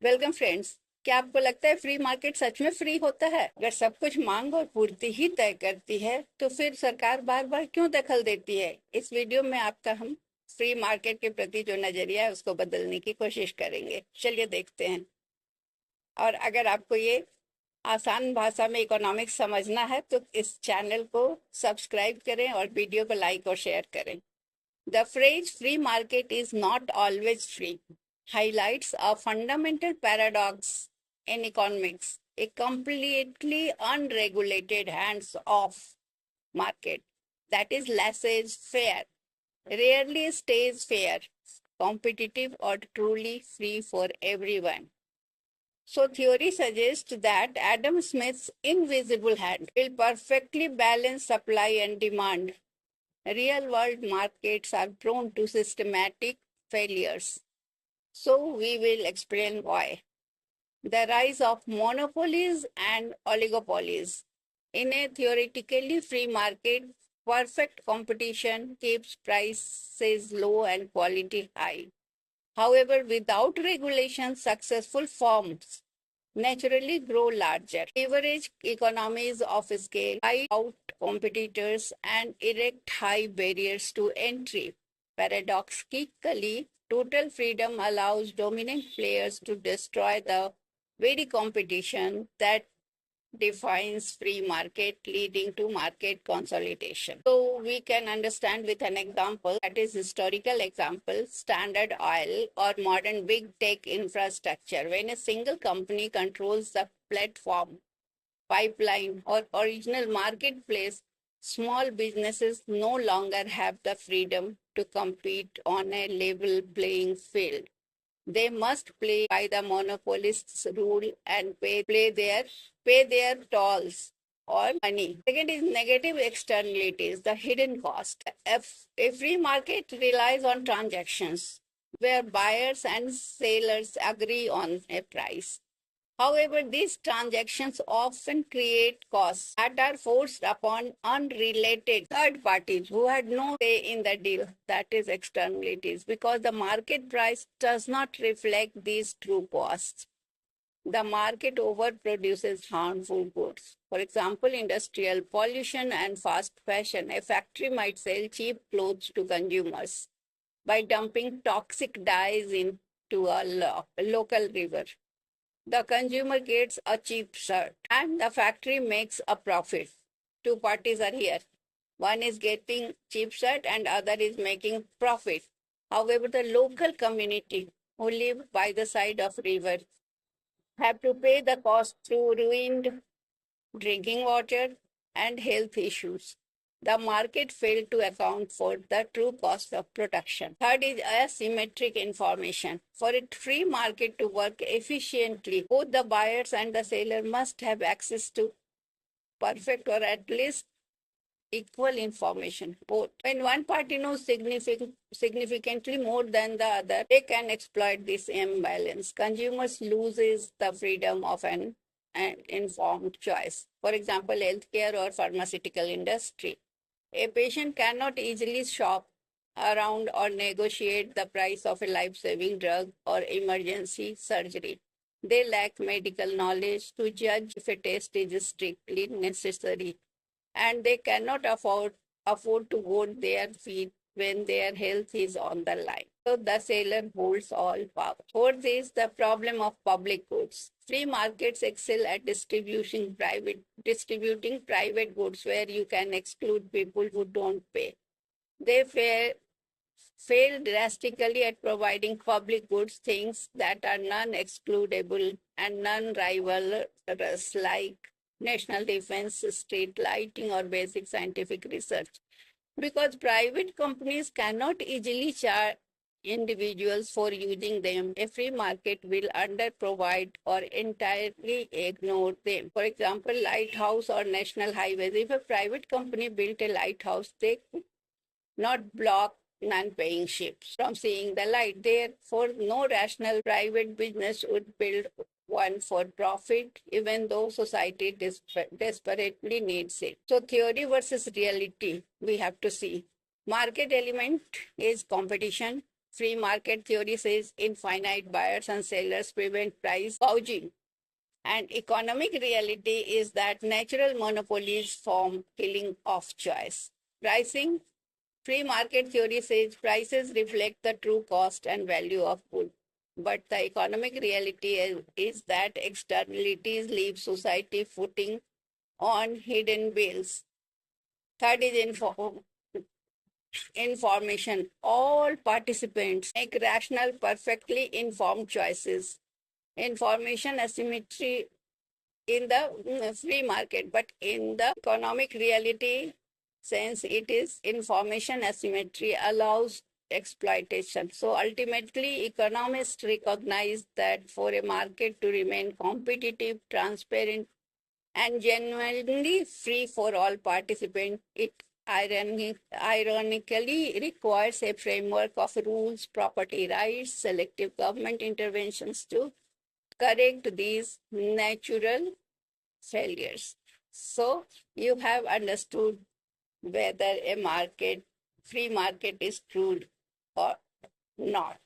Welcome friends. क्या आपको लगता है फ्री मार्केट सच में फ्री होता है? अगर सब कुछ मांग और पूर्ति ही तय करती है तो फिर सरकार बार बार क्यों दखल देती है? इस वीडियो में आपका हम फ्री मार्केट के प्रति जो नजरिया है उसको बदलने की कोशिश करेंगे। चलिए देखते हैं। और अगर आपको ये आसान भाषा में इकोनॉमिक्स समझना है तो इस चैनल को सब्सक्राइब करें और वीडियो को लाइक और शेयर करें। The phrase free market is not always free highlights a fundamental paradox in economics. A completely unregulated hands-off market that is laissez-faire rarely stays fair, competitive, or truly free for everyone. So theory suggests that Adam Smith's invisible hand will perfectly balance supply and demand. Real world markets are prone to systematic failures. So, we will explain why. The rise of monopolies and oligopolies. In a theoretically free market, perfect competition keeps prices low and quality high. However, without regulation, successful firms naturally grow larger, leverage economies of scale, buy out competitors, and erect high barriers to entry. Paradoxically, total freedom allows dominant players to destroy the very competition that defines free market, leading to market consolidation. So we can understand with an example, that is historical example, Standard Oil or modern big tech infrastructure. When a single company controls the platform, pipeline, or original marketplace, small businesses no longer have the freedom to compete on a level playing field. They must play by the monopolist's rule and pay their tolls or money. Second is negative externalities, the hidden cost. A free market relies on transactions where buyers and sellers agree on a price. However, these transactions often create costs that are forced upon unrelated third parties who had no say in the deal, that is, externalities, because the market price does not reflect these true costs. The market overproduces harmful goods. For example, industrial pollution and fast fashion. A factory might sell cheap clothes to consumers by dumping toxic dyes into a local river. The consumer gets a cheap shirt and the factory makes a profit. Two parties are here. One is getting cheap shirt and other is making profit. However, the local community who live by the side of river have to pay the cost through ruined drinking water and health issues. The market failed to account for the true cost of production. Third is asymmetric information. For a free market to work efficiently, both the buyers and the seller must have access to perfect or at least equal information. Both. When one party knows significantly more than the other, they can exploit this imbalance. Consumers loses the freedom of an informed choice. For example, healthcare or pharmaceutical industry. A patient cannot easily shop around or negotiate the price of a life-saving drug or emergency surgery. They lack medical knowledge to judge if a test is strictly necessary, and they cannot afford to vote their feet when their health is on the line. So the seller holds all power. Fourth is the problem of public goods. Free markets excel at distributing private goods where you can exclude people who don't pay. They fail drastically at providing public goods, things that are non-excludable and non-rivalrous, like national defense, street lighting, or basic scientific research. Because private companies cannot easily charge individuals for using them, a free market will underprovide or entirely ignore them. For example, lighthouse or national highways. If a private company built a lighthouse, they could not block non-paying ships from seeing the light. Therefore, no rational private business would build one for profit, even though society desperately needs it. So, theory versus reality, we have to see. Market element is competition. Free market theory says infinite buyers and sellers prevent price gouging. And economic reality is that natural monopolies form killing of choice. Pricing, free market theory says prices reflect the true cost and value of goods. But the economic reality is that externalities leave society footing on hidden bills. Third is information. All participants make rational, perfectly informed choices. Information asymmetry in the free market, but in the economic reality sense, it is information asymmetry allows exploitation. So ultimately, economists recognize that for a market to remain competitive, transparent, and genuinely free for all participants, it ironically requires a framework of rules, property rights, selective government interventions to correct these natural failures. So you have understood whether a free market is true or not.